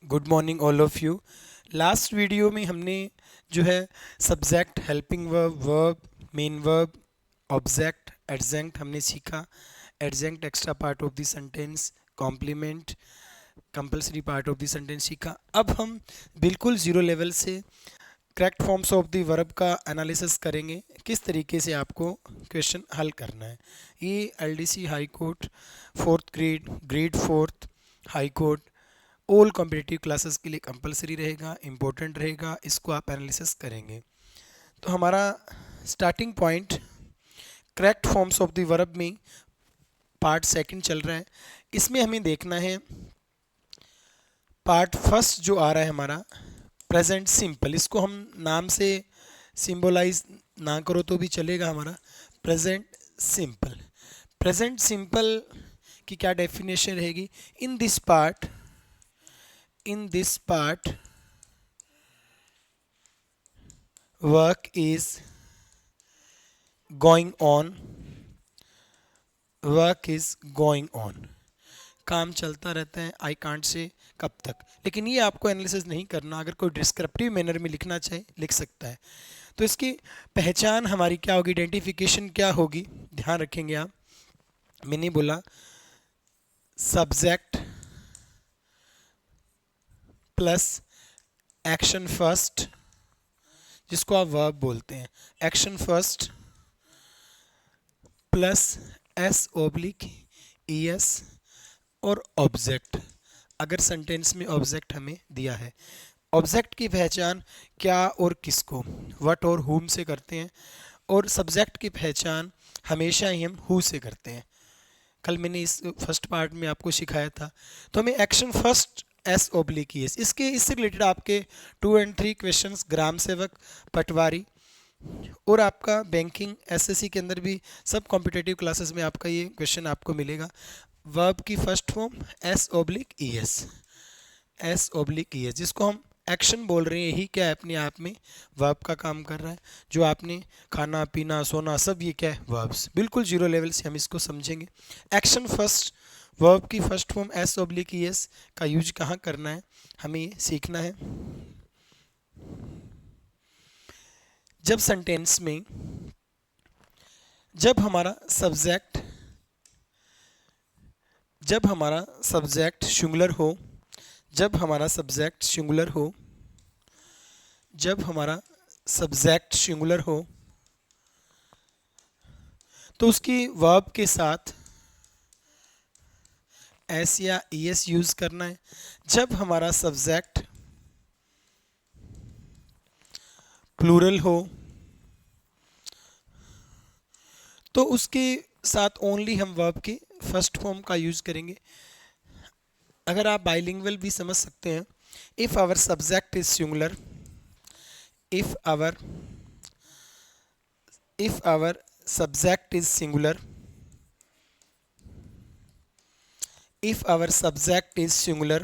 Good morning all of you. Last video में हमने जो है subject, helping verb, verb, main verb, object, adjunct हमने सीखा। Adjunct extra part of the sentence, complement compulsory part of the sentence सीखा। अब हम बिल्कुल ज़ीरो लेवल से correct forms of the verb का एनालिसिस करेंगे, किस तरीके से आपको क्वेश्चन हल करना है। ये LDC high court, fourth grade, grade fourth high court, all competitive classes के लिए कंपलसरी रहेगा, इम्पोर्टेंट रहेगा, इसको आप एनालिसिस करेंगे। तो हमारा starting point correct forms of the verb में पार्ट सेकंड चल रहा है। इसमें हमें देखना है पार्ट फर्स्ट जो आ रहा है हमारा प्रेजेंट सिंपल। इसको हम नाम से सिंबलाइज ना करो तो भी चलेगा हमारा। प्रेजेंट सिंपल, प्रेजेंट सिंपल की क्या डेफिनेशन रहेगी? In this part work is going on, work is going on, काम चलता रहता है। आई कांट से कब तक, लेकिन ये आपको एनालिसिस नहीं करना। अगर कोई डिस्क्रिप्टिव मैनर में लिखना चाहे लिख सकता है। तो इसकी पहचान हमारी क्या होगी, आइडेंटिफिकेशन क्या होगी, ध्यान रखेंगे आप। मैंने बोला सब्जेक्ट प्लस एक्शन फर्स्ट, जिसको आप वर्ब बोलते हैं, action first plus S oblique E S और ऑब्जेक्ट, अगर सेंटेंस में ऑब्जेक्ट हमें दिया है। ऑब्जेक्ट की पहचान क्या और किसको, व्हाट और हुम से करते हैं, और सब्जेक्ट की पहचान हमेशा ही हम हु से करते हैं। कल मैंने इस फर्स्ट पार्ट में आपको सिखाया था। तो हमें action first S oblique S, इससे रिलेटेड आपके 2 और 3 क्वेश्चंस ग्राम सेवक, पटवारी और आपका बैंकिंग एसएससी के अंदर भी सब कॉम्पिटिटिव क्लासेस में आपका ये क्वेश्चन आपको मिलेगा। वर्ब की first form s oblique E S, S oblique E S, जिसको हम एक्शन बोल रहे हैं, यही क्या है अपने आप में वर्ब का काम कर रहा है। जो आपने खाना पीना सोना सब ये क्या है, वर्ब्स। बिल्कुल जीरो लेवल से हम इसको समझेंगे। एक्शन फर्स्ट वर्ब की फर्स्ट फॉर्म एस ओब्लिक ई एस का यूज कहाँ करना है, हमें ये सीखना है। जब सेंटेंस में जब हमारा सब्जेक्ट जब हमारा सब्जेक्ट सिंगुलर हो, जब हमारा सब्जेक्ट सिंगुलर हो, जब हमारा सब्जेक्ट सिंगुलर हो, तो उसकी वर्ब के साथ एस या ई एस यूज़ करना है। जब हमारा सब्जेक्ट प्लूरल हो, तो उसके साथ ओनली हम वर्ब के फर्स्ट फॉर्म का यूज़ करेंगे। अगर आप बाइलिंगुअल भी समझ सकते हैं। If our subject is singular, if our if our subject is singular, if our subject is singular,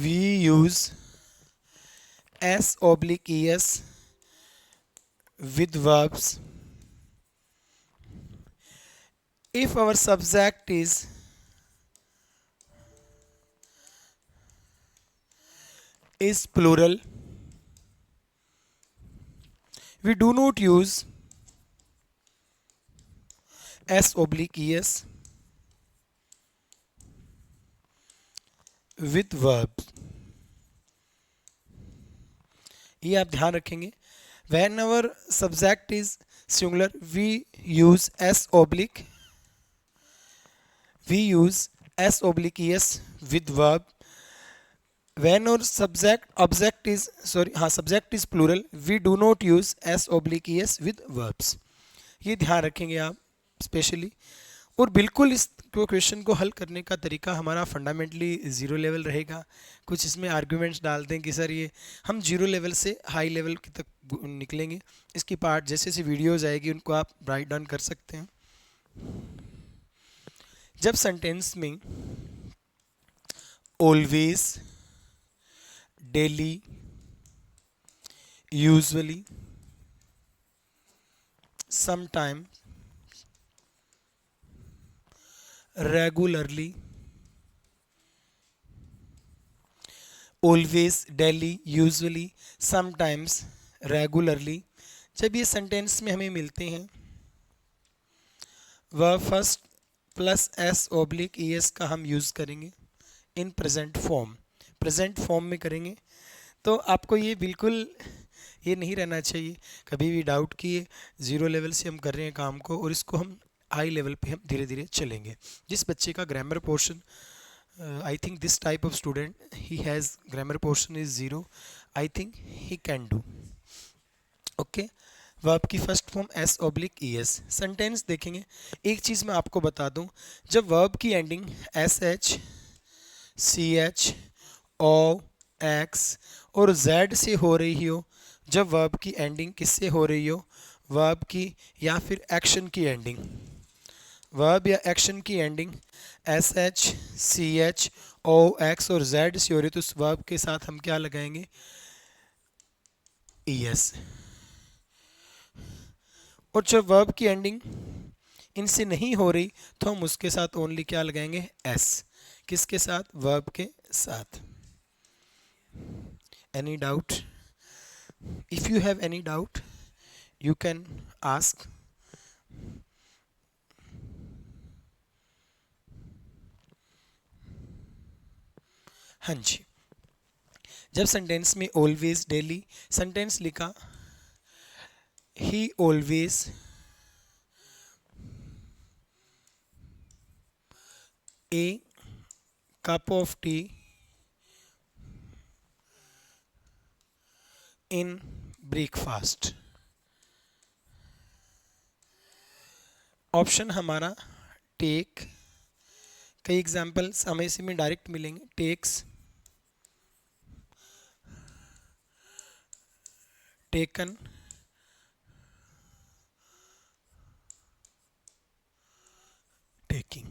we use s oblique es with verbs. If our subject is plural, we do not use s oblique es with verbs. ये आप ध्यान रखेंगे। When our subject is singular, we use s oblique es with verb. When our subject is plural, we do not use s oblique es with verbs. ये ध्यान रखेंगे आप specially. और बिल्कुल इस क्वेश्चन को हल करने का तरीका हमारा फंडामेंटली ज़ीरो लेवल रहेगा। कुछ इसमें आर्ग्यूमेंट्स डालते हैं कि सर ये हम जीरो लेवल से हाई लेवल की तक निकलेंगे। इसकी पार्ट जैसे जैसे वीडियोज़ आएगी उनको आप राइट डाउन कर सकते हैं। जब सेंटेंस में always, daily, usually, sometime, regularly, always, daily, usually, sometimes, regularly, जब ये सेंटेंस में हमें मिलते हैं verb first plus S oblique ई एस का हम यूज़ करेंगे इन प्रेजेंट फॉर्म में करेंगे। तो आपको ये बिल्कुल ये नहीं रहना चाहिए कभी भी डाउट कि ये ज़ीरो लेवल से हम कर रहे हैं काम को और इसको हम हाई लेवल पे हम धीरे धीरे चलेंगे। जिस बच्चे का grammar portion I think this type of student he has grammar portion is zero, I think he can do. Okay, verb की फर्स्ट फॉर्म एस ओब्लिक ई एस। सेंटेंस देखेंगे, एक चीज़ मैं आपको बता दूं, जब वर्ब की ending S H, C H, O, X और जेड से हो रही हो, जब वर्ब की एंडिंग किससे हो रही हो, वर्ब की या फिर एक्शन की एंडिंग, वर्ब या एक्शन की ending S H, C H, O, X और जेड से हो रही, तो उस वर्ब के साथ हम क्या लगाएंगे, ई एस। और जब वर्ब की एंडिंग इनसे नहीं हो रही तो हम उसके साथ ओनली क्या लगाएंगे, एस। किसके साथ, वर्ब के साथ। Any doubt? If you have any doubt you can ask. हाँ जी, जब सेंटेंस में ऑलवेज, डेली, सेंटेंस लिखा ही always a cup of tea in breakfast. Option हमारा टेक, कई एग्जाम्पल्स हमें इसी में डायरेक्ट मिलेंगे, टेक्स, टेकन, टेकिंग,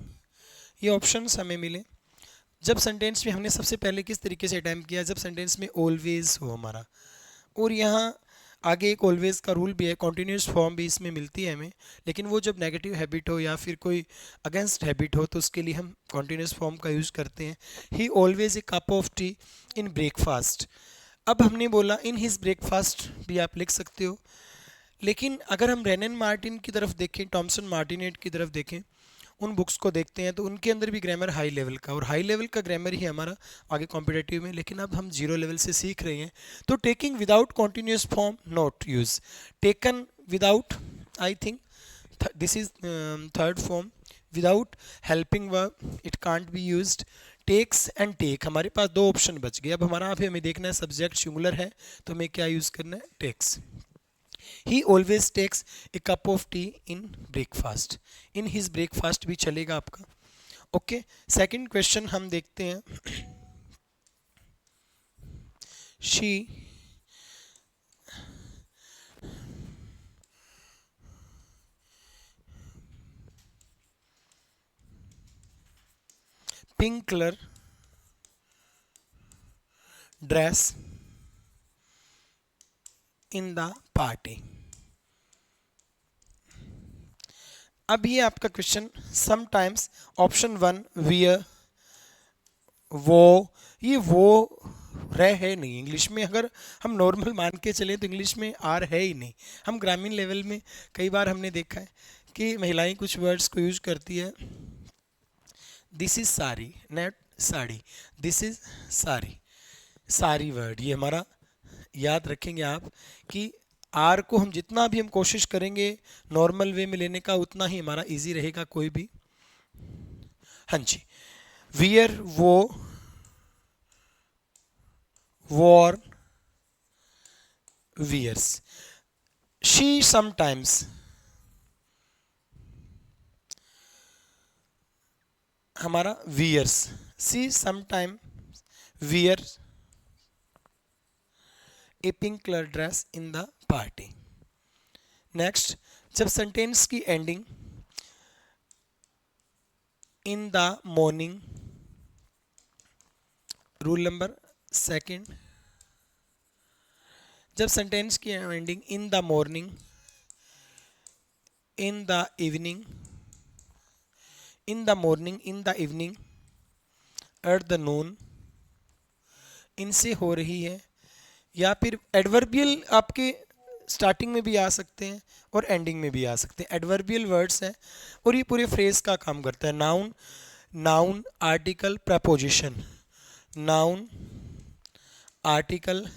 ये ऑप्शंस हमें मिले। जब सेंटेंस में हमने सबसे पहले किस तरीके से अटैम्प्ट किया, जब सेंटेंस में ऑलवेज हो हमारा, और यहाँ आगे एक ऑलवेज का रूल भी है, कॉन्टीन्यूस फॉर्म भी इसमें मिलती है हमें, लेकिन वो जब नेगेटिव हैबिट हो या फिर कोई अगेंस्ट हैबिट हो तो उसके लिए हम कॉन्टीन्यूस फॉर्म का यूज़ करते हैं। ही always a cup of tea in breakfast. अब हमने बोला इन हिज ब्रेकफास्ट भी आप लिख सकते हो, लेकिन अगर हम रेनन मार्टिन की तरफ देखें, टॉमसन मार्टिनेट की तरफ देखें, उन बुक्स को देखते हैं तो उनके अंदर भी ग्रामर हाई लेवल का, और हाई लेवल का ग्रामर ही हमारा आगे कॉम्पिटेटिव में, लेकिन अब हम जीरो लेवल से सीख रहे हैं। तो taking without continuous form not use, taken without, I think this is third form, without helping verb it can't be used. Takes and take, हमारे पास दो ऑप्शन बच गए। अब हमारा हमें देखना है सब्जेक्ट सिंगुलर है तो हमें क्या यूज़ करना है, takes. He always takes a cup of tea in breakfast, in his breakfast भी चलेगा आपका। ओके, सेकंड क्वेश्चन हम देखते हैं। She pink colour dress in the party. अब ये आपका question sometimes, option one wear, वो, ये वो रह है नहीं इंग्लिश में, अगर हम नॉर्मल मान के चलें तो इंग्लिश में आर है ही नहीं। हम ग्रामीण लेवल में कई बार हमने देखा है कि महिलाएं कुछ वर्ड्स को यूज करती है, this is sari, not sari, this is sari, सारी वर्ड, ये हमारा याद रखेंगे आप कि आर को हम जितना भी हम कोशिश करेंगे नॉर्मल वे में लेने का उतना ही हमारा इजी रहेगा कोई भी। हाँ जी, वियर, वो, वॉर, वियर्स। शी समटाइम्स, हमारा wears, she sometime wear a pink colour dress in the party. Next, जब सेंटेंस की ending in the morning, rule number second, जब सेंटेंस की ending in the morning, in the evening, in the morning, in the evening, at the noon, इनसे हो रही है, या फिर एडवर्बियल आपके स्टार्टिंग में भी आ सकते हैं और एंडिंग में भी आ सकते हैं। एडवर्बियल वर्ड्स हैं और ये पूरे फ्रेज का काम करता है। Noun, noun article preposition, noun article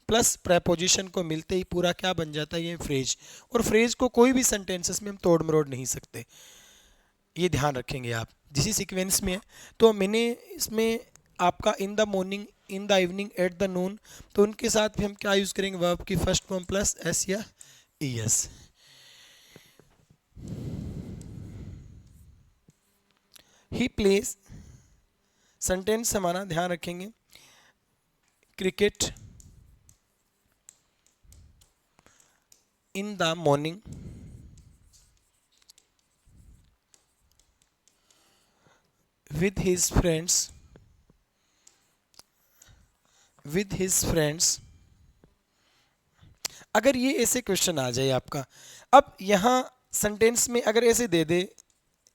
plus preposition को मिलते ही पूरा क्या बन जाता है, ये फ्रेज। और फ्रेज को कोई भी सेंटेंसेस में हम तोड़ मरोड़ नहीं सकते, ये ध्यान रखेंगे आप, जिसी सीक्वेंस में है। तो मैंने इसमें आपका in the morning, in the evening, at the noon, तो उनके साथ भी हम क्या यूज़ करेंगे, वर्ब की फर्स्ट फॉर्म प्लस एस या ई एस। ही प्लेस, सेंटेंस हमारा ध्यान रखेंगे, cricket in the morning with his friends, with his friends। अगर ये ऐसे क्वेश्चन आ जाए आपका, अब यहाँ सेंटेंस में अगर ऐसे दे दे,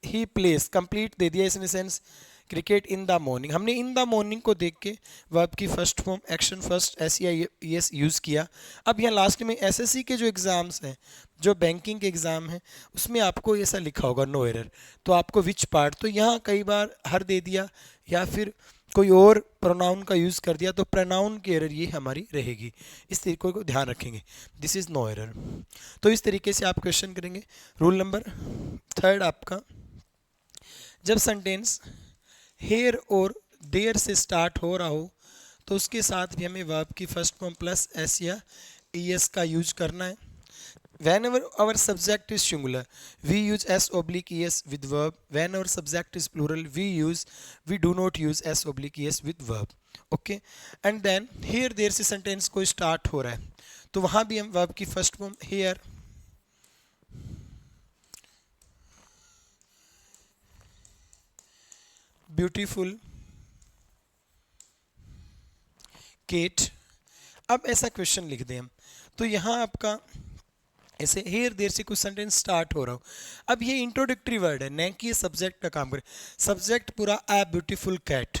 ही प्लेस कंप्लीट दे दिया इसने sense, cricket in the morning, हमने इन द मॉर्निंग को देख के वर्ब की first form action first S या एस यूज़ किया। अब यहाँ लास्ट में एसएससी के जो एग्ज़ाम्स हैं, जो बैंकिंग के एग्ज़ाम हैं, उसमें आपको ऐसा लिखा होगा नो एरर, तो आपको विच पार्ट, तो यहाँ कई बार हर दे दिया या फिर कोई और प्रोनाउन का यूज़ कर दिया, तो प्रोनाउन की एरर ये हमारी रहेगी। इस तरीके को ध्यान रखेंगे, दिस इज़ नो एरर। तो इस तरीके से आप क्वेश्चन करेंगे। रूल नंबर 3 आपका, जब सेंटेंस हेयर और देयर से स्टार्ट हो रहा हो तो उसके साथ भी हमें वर्ब की फर्स्ट फॉर्म प्लस एस या ई एस का यूज करना है। Whenever our subject is singular, we use s oblique es with verb. When our subject is plural, we do not use s oblique es with verb. Okay, and then here there से sentence कोई start हो रहा है, तो वहाँ भी हम verb की first form here beautiful Kate, अब ऐसा क्वेश्चन लिख दें हम, तो यहाँ आपका ऐसे हेयर देर से कुछ सेंटेंस स्टार्ट हो रहा हो। अब ये इंट्रोडक्टरी वर्ड है, न कि ये सब्जेक्ट का काम करे। सब्जेक्ट पूरा अ ब्यूटीफुल कैट,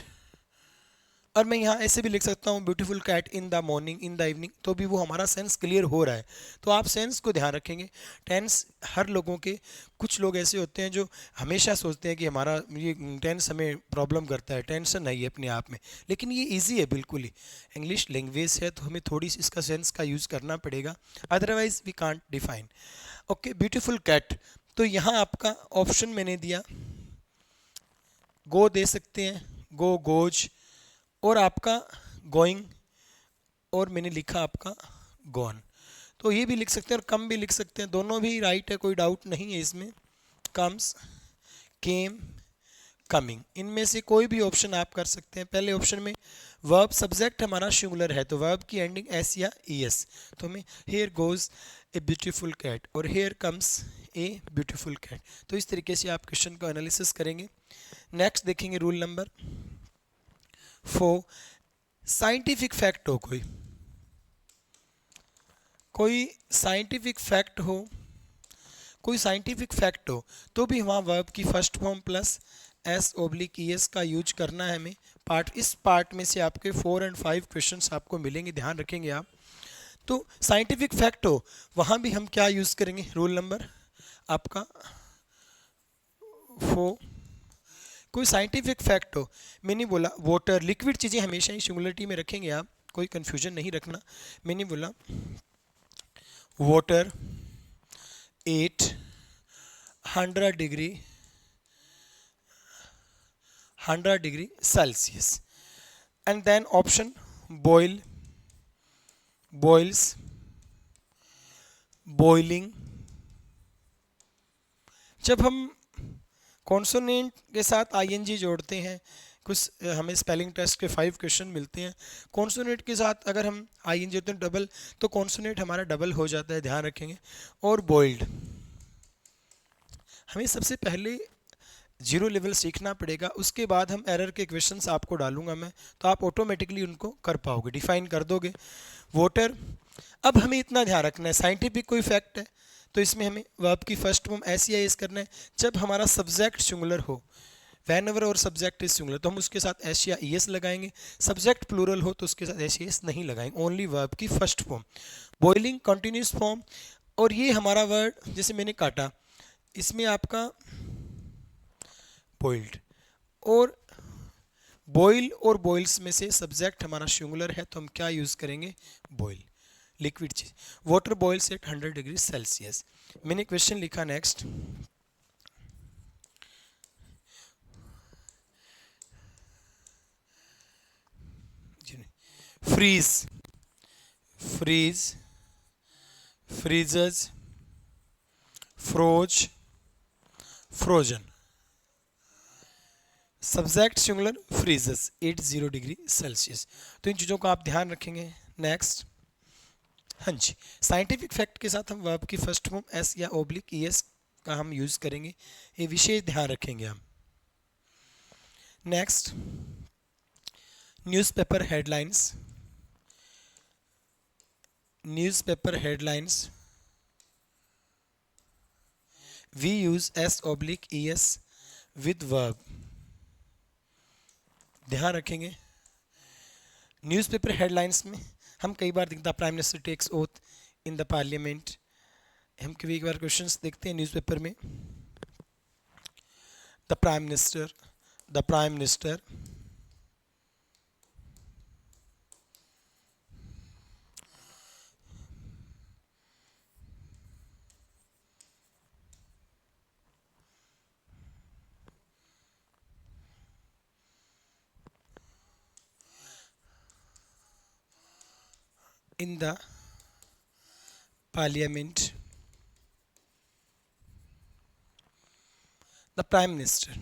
और मैं यहाँ ऐसे भी लिख सकता हूँ beautiful cat in the morning, in the evening, तो भी वो हमारा सेंस क्लियर हो रहा है। तो आप सेंस को ध्यान रखेंगे। टेंस हर लोगों के, कुछ लोग ऐसे होते हैं जो हमेशा सोचते हैं कि हमारा ये टेंस हमें प्रॉब्लम करता है, टेंशन नहीं है अपने आप में, लेकिन ये ईजी है बिल्कुल ही। इंग्लिश लैंग्वेज है तो हमें थोड़ी सी इसका सेंस का यूज़ करना पड़ेगा, otherwise we can't define. Okay, beautiful cat, तो यहाँ आपका ऑप्शन मैंने दिया, गो दे सकते हैं, गो, गोज, और आपका गोइंग, और मैंने लिखा आपका गॉन, तो ये भी लिख सकते हैं और कम भी लिख सकते हैं, दोनों भी राइट है, कोई डाउट नहीं है इसमें। कम्स, केम, कमिंग, इनमें से कोई भी ऑप्शन आप कर सकते हैं। पहले ऑप्शन में वर्ब सब्जेक्ट हमारा सिंगुलर है तो वर्ब की एंडिंग एस या ई एस, तो हमें here goes a beautiful cat और here comes a beautiful cat. तो इस तरीके से आप क्वेश्चन को एनालिसिस करेंगे। नेक्स्ट देखेंगे रूल नंबर 4, साइंटिफिक फैक्ट हो, कोई साइंटिफिक फैक्ट हो, कोई साइंटिफिक फैक्ट हो तो भी वहाँ वर्ब की first form plus S oblique ई एस का यूज करना है हमें। इस पार्ट में से आपके 4 और 5 क्वेश्चंस आपको मिलेंगे, ध्यान रखेंगे आप। तो साइंटिफिक फैक्ट हो वहाँ भी हम क्या यूज़ करेंगे, रूल नंबर आपका 4, कोई साइंटिफिक फैक्ट हो, मैंने बोला वाटर, लिक्विड चीज़ें हमेशा ही सिंगुलरिटी में रखेंगे आप, कोई कन्फ्यूजन नहीं रखना। मैंने बोला water 800 degree Celsius, and then option boil, boils, boiling. जब हम कॉन्सोनेंट के साथ आईएनजी जोड़ते हैं, कुछ हमें स्पेलिंग टेस्ट के 5 क्वेश्चन मिलते हैं, कॉन्सोनेंट के साथ अगर हम आईएनजी जोड़ते हैं डबल, तो कॉन्सोनेंट हमारा डबल हो जाता है, ध्यान रखेंगे। और बॉइल्ड, हमें सबसे पहले 0 लेवल सीखना पड़ेगा, उसके बाद हम एरर के क्वेश्चंस आपको डालूंगा मैं, तो आप ऑटोमेटिकली उनको कर पाओगे, डिफाइन कर दोगे। वाटर, अब हमें इतना ध्यान रखना है, साइंटिफिक कोई फैक्ट है तो इसमें हमें वर्ब की फर्स्ट फॉर्म एस या एस करना है जब हमारा सब्जेक्ट सिंगुलर हो। वैन एवर और सब्जेक्ट इज सिंगुलर तो हम उसके साथ एस या ईएस लगाएंगे, सब्जेक्ट प्लूरल हो तो उसके साथ एस ईएस नहीं लगाएंगे, ओनली वर्ब की first form. Boiling continuous form, और ये हमारा वर्ड जैसे मैंने काटा, इसमें आपका बॉइल्ड, और बॉइल और बॉइल्स में से सब्जेक्ट हमारा सिंगुलर है तो हम क्या यूज़ करेंगे, बॉइल, लिक्विड चीज। Water boils at 100 degree Celsius. मैंने क्वेश्चन लिखा next, freeze, freeze, freezers, froze, frozen. Subject singular, freezers 80 degree Celsius. तो इन चीज़ों का आप ध्यान रखेंगे। नेक्स्ट, हाँ जी, साइंटिफिक फैक्ट के साथ हम वर्ब की फर्स्ट फॉर्म एस या ओब्लिक ई एस का हम यूज़ करेंगे, ये विशेष ध्यान रखेंगे हम। Next, newspaper headlines, newspaper headlines we use S oblique E S with verb, ध्यान रखेंगे। न्यूज़पेपर हेडलाइंस में हम कई बार देखते हैं prime minister takes oath in the parliament, हम कभी एक बार क्वेश्चंस देखते हैं न्यूज़पेपर में, the prime minister, the prime minister in the parliament, the prime minister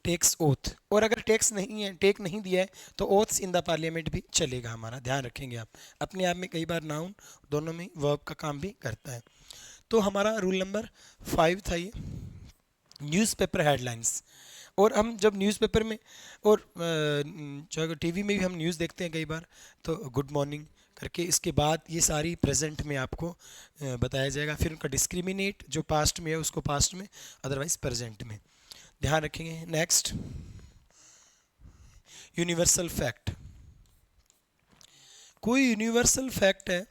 takes oath, और अगर टेक्स नहीं है, टेक नहीं दिया है तो ओथ्स इन द पार्लियामेंट भी चलेगा हमारा, ध्यान रखेंगे आप। अपने आप में कई बार नाउन दोनों में वर्ब का काम भी करता है। तो हमारा रूल नंबर 5 था ये, न्यूज़पेपर हेडलाइंस। और हम जब न्यूज़पेपर में और जो टीवी में भी हम न्यूज़ देखते हैं कई बार, तो गुड मॉर्निंग करके इसके बाद ये सारी प्रेजेंट में आपको बताया जाएगा, फिर उनका डिस्क्रिमिनेट जो पास्ट में है उसको पास्ट में, अदरवाइज प्रेजेंट में, ध्यान रखेंगे। नेक्स्ट, यूनिवर्सल फैक्ट, कोई यूनिवर्सल फैक्ट है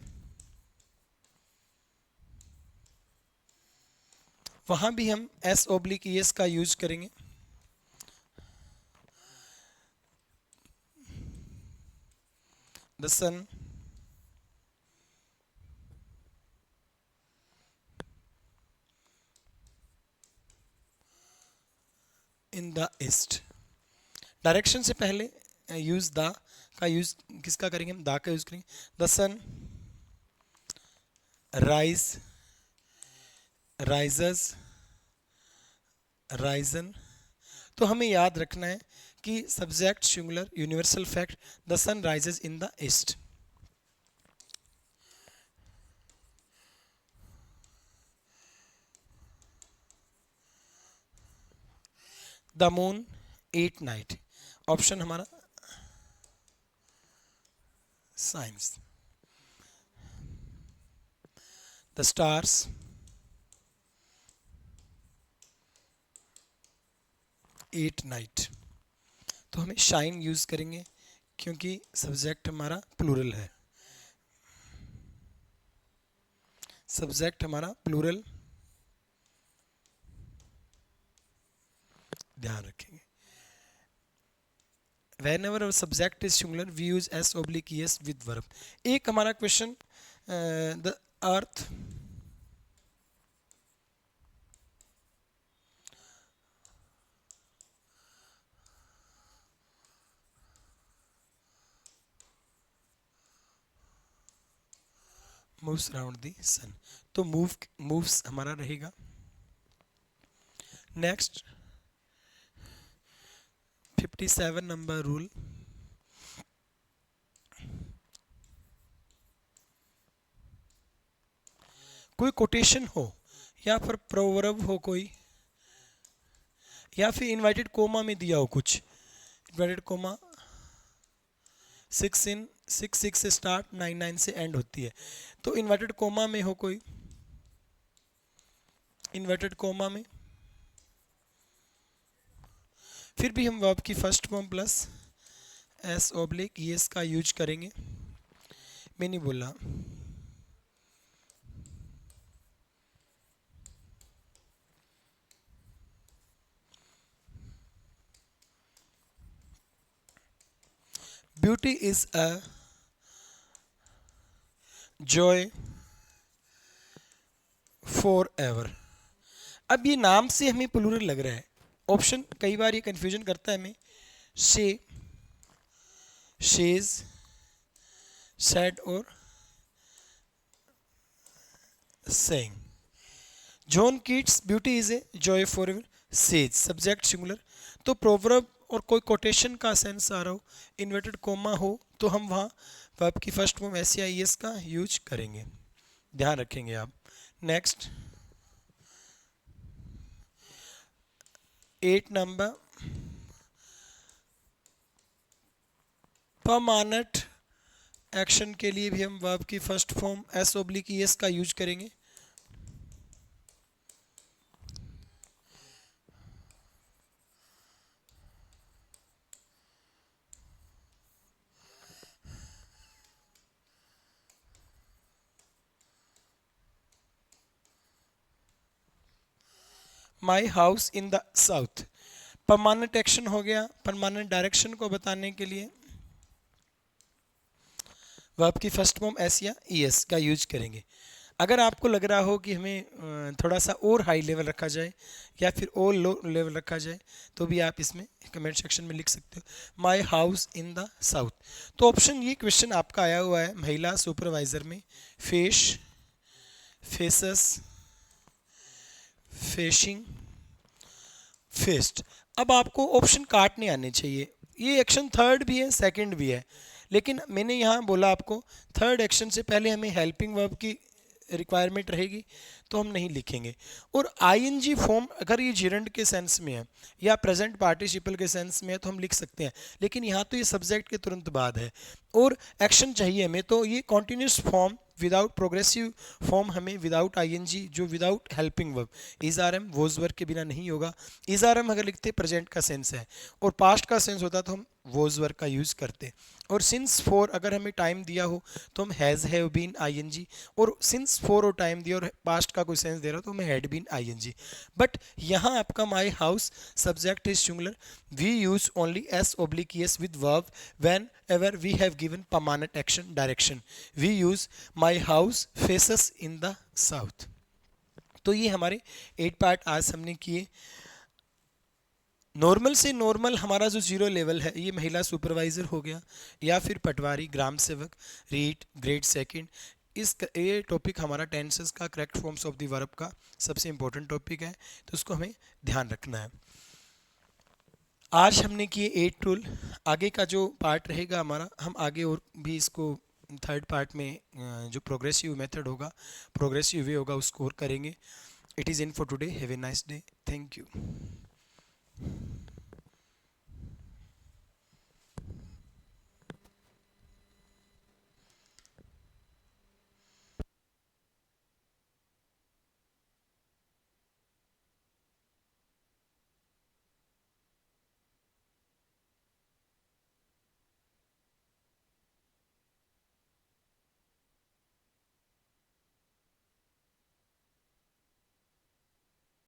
वहां भी हम एस ओब्लिक एस का यूज करेंगे। The sun in the east, direction से पहले यूज द का यूज किसका करेंगे, हम द का यूज करेंगे। The sun rise, risers, risen. तो हमें याद रखना है कि subject singular, universal fact, the sun rises in the east. The moon at night, option हमारा science. The stars at night, तो हमें शाइन यूज करेंगे क्योंकि सब्जेक्ट हमारा प्लूरल है, सब्जेक्ट हमारा प्लूरल, ध्यान रखेंगे। whenever our subject is singular we use s oblique es with verb। एक हमारा question, the earth moves around the sun, तो मूव्स हमारा रहेगा। नेक्स्ट, 57 नंबर रूल, कोई कोटेशन हो या फिर प्रोवर्ब हो कोई, या फिर इनवर्टेड कोमा में दिया हो कुछ, इनवर्टेड कोमा 6 से स्टार्ट 9 से एंड होती है, तो इन्वर्टेड कोमा में हो कोई, इन्वर्टेड कोमा में फिर भी हम वर्ब की first form plus S oblique ES का यूज करेंगे। मैंने बोला beauty is a joy forever. अब ये नाम से हमें प्लूरल लग रहा है। ऑप्शन कई बार ये कंफ्यूजन करता है हमें। शे, शेज, सैड और saying. John Keats beauty is a joy for ever, says subject singular. तो प्रोवर्ब और कोई कोटेशन का सेंस आ रहा हो, इन्वर्टेड कोमा हो, तो हम वहाँ वर्ब की फर्स्ट फॉर्म एस या एस का यूज करेंगे। ध्यान रखेंगे आप। नेक्स्ट 8 नंबर, परमानेंट एक्शन के लिए भी हम वर्ब की first form s oblique S का यूज करेंगे। माई house in the south, permanent action हो गया। परमानेंट डायरेक्शन को बताने के लिए वर्ब की फर्स्ट फॉर्म एस या एस का यूज करेंगे। अगर आपको लग रहा हो कि हमें थोड़ा सा और हाई लेवल रखा जाए या फिर और लो लेवल रखा जाए, तो भी आप इसमें कमेंट सेक्शन में लिख सकते हो। My house in the south. तो ऑप्शन ये क्वेश्चन आपका आया हुआ है महिला सुपरवाइजर में। Face, faces, facing, faced. अब आपको ऑप्शन काटने आने चाहिए। ये एक्शन थर्ड भी है सेकंड भी है, लेकिन मैंने यहाँ बोला आपको थर्ड एक्शन से पहले हमें हेल्पिंग वर्ब की रिक्वायरमेंट रहेगी, तो हम नहीं लिखेंगे। और आईएनजी फॉर्म अगर ये जिरंड के सेंस में है या प्रेजेंट पार्टिसिपल के सेंस में है तो हम लिख सकते हैं, लेकिन यहाँ तो ये सब्जेक्ट के तुरंत बाद है और एक्शन चाहिए हमें, तो ये continuous form without progressive form हमें विदाउट आईएनजी, जो without helping verb is are am was verb के बिना नहीं होगा। इज आर एम अगर लिखते प्रेजेंट का सेंस है और पास्ट का सेंस होता तो हम वोज वर्ब का यूज़ करते। और सिंस फॉर अगर हमें टाइम दिया हो तो हम हैज़ हैव बीन आईएनजी, और सिंस फॉर और टाइम दिया और पास्ट का कोई सेंस दे रहा हो तो हमें हैड बीन आईएनजी। बट यहाँ आपका my house subject is singular, we use only S oblique S with verb whenever we have given permanent action direction. We use my house faces in the south. तो ये हमारे 8 part आज हमने किए। Normal से normal हमारा जो zero level है ये महिला सुपरवाइज़र हो गया, या फिर पटवारी, ग्राम सेवक, रीट, ग्रेड सेकंड। ये टॉपिक हमारा टेंसेस का, correct forms of the verb का सबसे इंपॉर्टेंट टॉपिक है, तो उसको हमें ध्यान रखना है। आज हमने किए 8 टूल। आगे का जो पार्ट रहेगा हमारा, हम आगे और भी इसको थर्ड पार्ट में जो प्रोग्रेसिव मेथड होगा, प्रोग्रेसिव वे होगा, उसको और करेंगे। It is in for today. Have a nice day. Thank you.